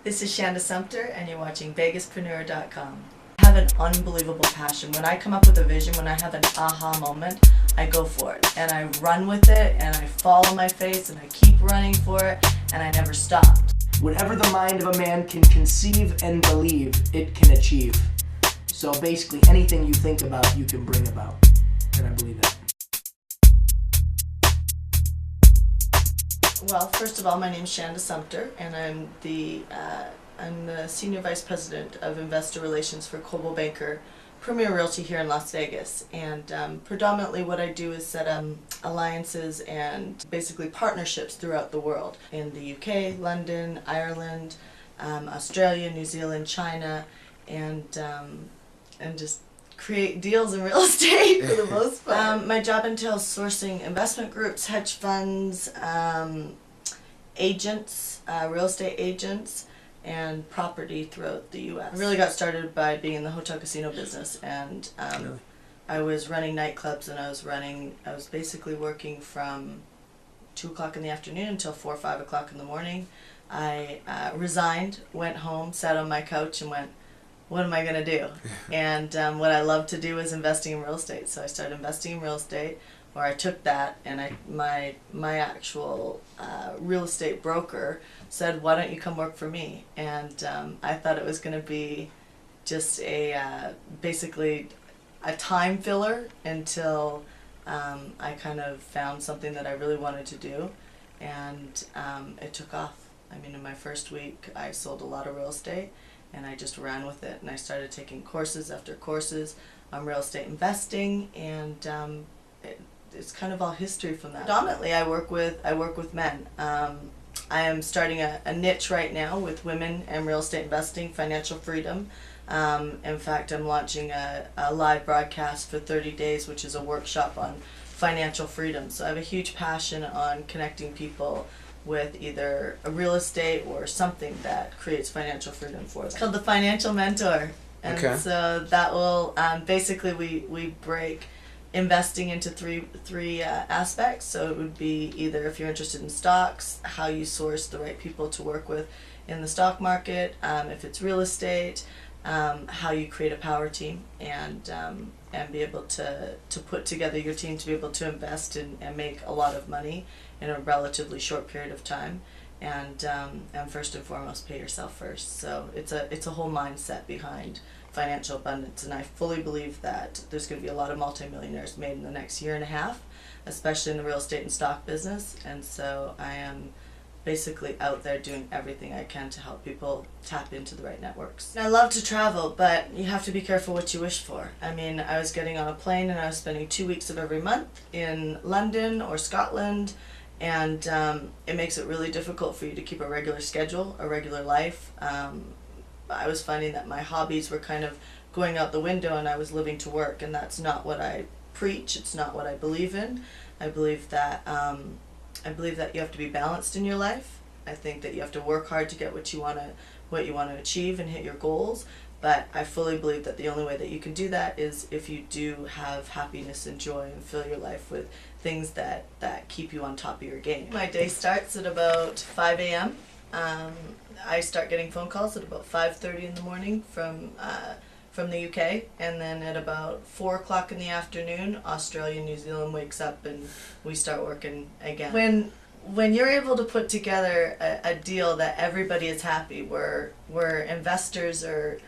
This is Shanda Sumpter, and you're watching Vegaspreneur.com. I have an unbelievable passion. When I come up with a vision, when I have an aha moment, I go for it. And I run with it, and I fall on my face, and I keep running for it, and I never stop. Whatever the mind of a man can conceive and believe, it can achieve. So basically, anything you think about, you can bring about. And I believe that. Well, first of all, my name is Shanda Sumpter, and I'm the Senior Vice President of Investor Relations for Coldwell Banker Premier Realty here in Las Vegas. And predominantly what I do is set up alliances and basically partnerships throughout the world. In the UK, London, Ireland, Australia, New Zealand, China, and just create deals in real estate for the most part. My job entails sourcing investment groups, hedge funds, agents, real estate agents, and property throughout the U.S. I really got started by being in the hotel casino business, and Really? I was running nightclubs, and I was basically working from 2 o'clock in the afternoon until 4 or 5 o'clock in the morning. I resigned, went home, sat on my couch, and went, what am I going to do? And what I love to do is investing in real estate. So I started investing in real estate, or I took that, and my actual real estate broker said, why don't you come work for me? And I thought it was going to be just basically a time filler until I kind of found something that I really wanted to do, and it took off. I mean, in my first week, I sold a lot of real estate, and I just ran with it, and I started taking courses after courses on real estate investing, and it's kind of all history from that. Predominantly, I work with men. I am starting a niche right now with women and real estate investing, financial freedom. In fact, I'm launching a live broadcast for 30 days, which is a workshop on financial freedom. So I have a huge passion on connecting people with either a real estate or something that creates financial freedom for them. It's called the Financial Mentor. And Okay. so that will, basically we break investing into three aspects. So it would be either if you're interested in stocks, how you source the right people to work with in the stock market, if it's real estate, how you create a power team and be able to put together your team to be able to invest and make a lot of money in a relatively short period of time, and first and foremost pay yourself first. So it's a whole mindset behind financial abundance, and I fully believe that there's going to be a lot of multimillionaires made in the next year and a half, especially in the real estate and stock business. And so I am basically out there doing everything I can to help people tap into the right networks. I love to travel, but you have to be careful what you wish for. I mean, I was getting on a plane and I was spending 2 weeks of every month in London or Scotland, and it makes it really difficult for you to keep a regular schedule, a regular life. I was finding that my hobbies were kind of going out the window and I was living to work, and that's not what I preach. It's not what I believe in. I believe that you have to be balanced in your life. I think that you have to work hard to get what you want to achieve and hit your goals. But I fully believe that the only way that you can do that is if you do have happiness and joy and fill your life with things that keep you on top of your game. My day starts at about 5 a.m. I start getting phone calls at about 5:30 in the morning from the UK, and then at about 4 o'clock in the afternoon, Australia, New Zealand wakes up and we start working again. When you're able to put together a deal that everybody is happy, where investors are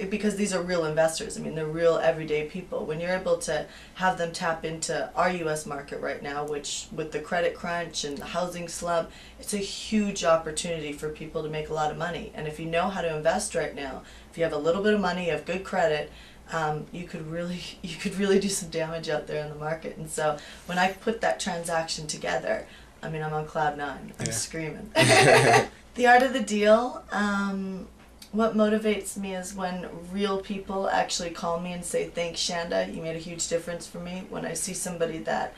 because these are real investors. I mean, they're real everyday people. When you're able to have them tap into our U.S. market right now, which with the credit crunch and the housing slump, it's a huge opportunity for people to make a lot of money. And if you know how to invest right now, if you have a little bit of money, you have good credit, you could really do some damage out there in the market. And so when I put that transaction together, I mean, I'm on cloud nine. I'm screaming. The art of the deal. What motivates me is when real people actually call me and say, thanks, Shanda, you made a huge difference for me. When I see somebody that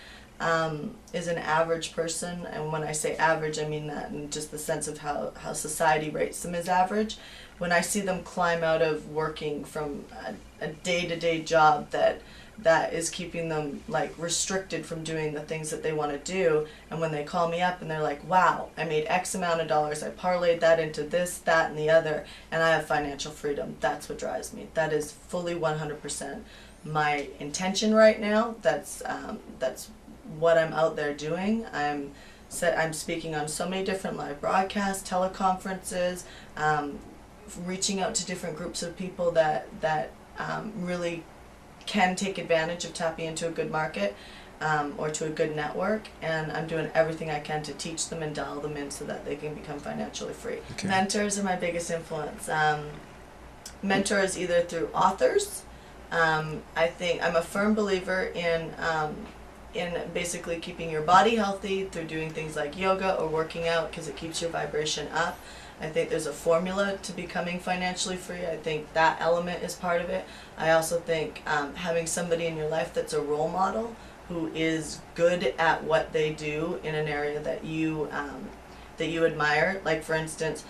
is an average person, and when I say average, I mean that in just the sense of how society rates them as average. When I see them climb out of working from a day-to-day job that that is keeping them like restricted from doing the things that they want to do. And when they call me up and they're like, wow, I made X amount of dollars, I parlayed that into this, that, and the other, and I have financial freedom. That's what drives me. That is fully 100% my intention right now. That's what I'm out there doing. I'm speaking on so many different live broadcasts, teleconferences, reaching out to different groups of people that really can take advantage of tapping into a good market or to a good network, and I'm doing everything I can to teach them and dial them in so that they can become financially free. Okay. Mentors are my biggest influence. Mentors either through authors. I think I'm a firm believer in basically keeping your body healthy through doing things like yoga or working out, because it keeps your vibration up. I think there's a formula to becoming financially free. I think that element is part of it. I also think having somebody in your life that's a role model who is good at what they do in an area that you admire. Like, for instance,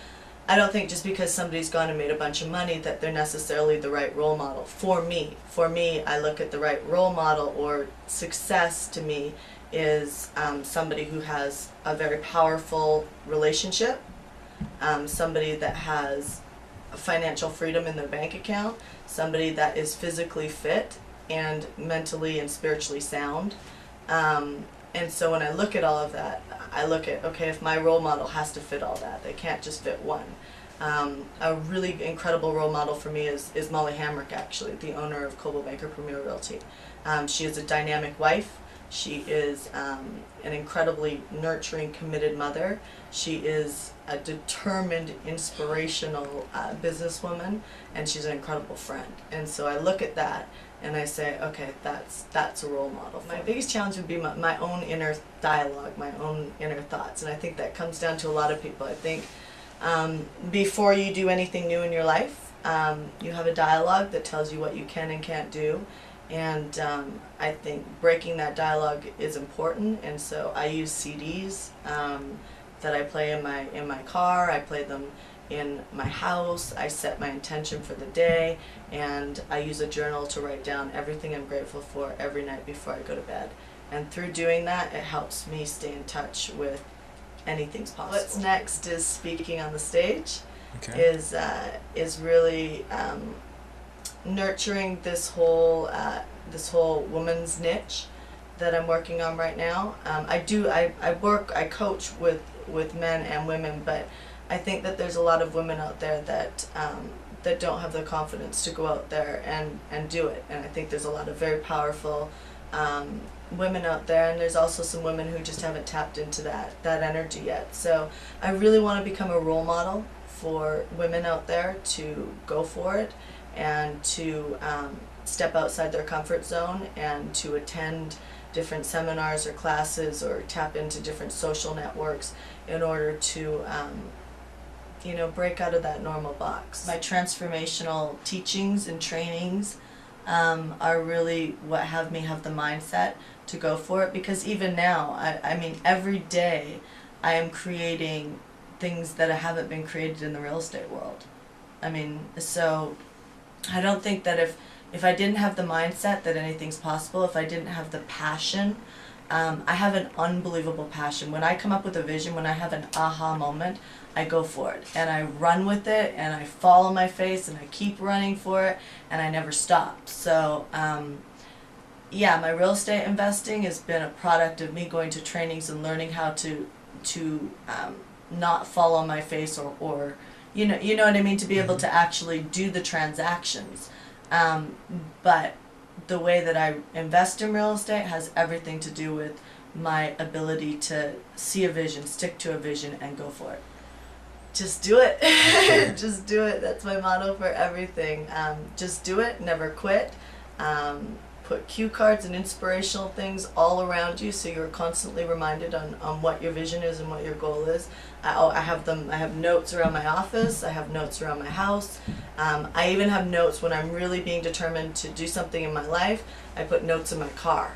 I don't think just because somebody's gone and made a bunch of money that they're necessarily the right role model. For me, I look at the right role model, or success to me is somebody who has a very powerful relationship, somebody that has financial freedom in their bank account, somebody that is physically fit and mentally and spiritually sound. And so when I look at all of that, I look at, okay, if my role model has to fit all that, they can't just fit one. A really incredible role model for me is Molly Hamrick, actually, the owner of Coldwell Banker Premier Realty. She is a dynamic wife. She is an incredibly nurturing, committed mother. She is a determined, inspirational businesswoman, and she's an incredible friend. And so I look at that and I say, okay, that's a role model. My biggest challenge would be my own inner dialogue, my own inner thoughts, and I think that comes down to a lot of people. I think before you do anything new in your life, you have a dialogue that tells you what you can and can't do. And I think breaking that dialogue is important, and so I use CDs that I play in my car. I play them in my house. I set my intention for the day, and I use a journal to write down everything I'm grateful for every night before I go to bed. And through doing that, it helps me stay in touch with anything's possible. What's next is speaking on the stage. Okay. Is really nurturing this whole woman's niche that I'm working on right now. I coach with men and women, but I think that there's a lot of women out there that don't have the confidence to go out there and do it. And I think there's a lot of very powerful women out there, and there's also some women who just haven't tapped into that energy yet. So I really want to become a role model for women out there to go for it, and to step outside their comfort zone, and to attend different seminars or classes, or tap into different social networks in order to break out of that normal box. My transformational teachings and trainings are really what have me have the mindset to go for it, because even now, I mean, every day I am creating things that haven't been created in the real estate world. I mean, so I don't think that if I didn't have the mindset that anything's possible, if I didn't have the passion, I have an unbelievable passion. When I come up with a vision, when I have an aha moment, I go for it, and I run with it, and I fall on my face, and I keep running for it, and I never stop. So yeah, my real estate investing has been a product of me going to trainings and learning how to not fall on my face, or you know what I mean, to be able to actually do the transactions. But the way that I invest in real estate has everything to do with my ability to see a vision, stick to a vision, and go for it. Just do it. Just do it. That's my motto for everything. Just do it. Never quit. Put cue cards and inspirational things all around you, so you're constantly reminded on what your vision is and what your goal is. I have them. I have notes around my office. I have notes around my house. I even have notes when I'm really being determined to do something in my life. I put notes in my car,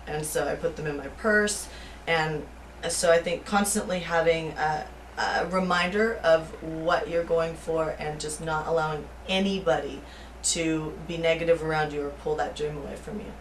and so I put them in my purse. And so I think constantly having a reminder of what you're going for, and just not allowing anybody to be negative around you or pull that dream away from you.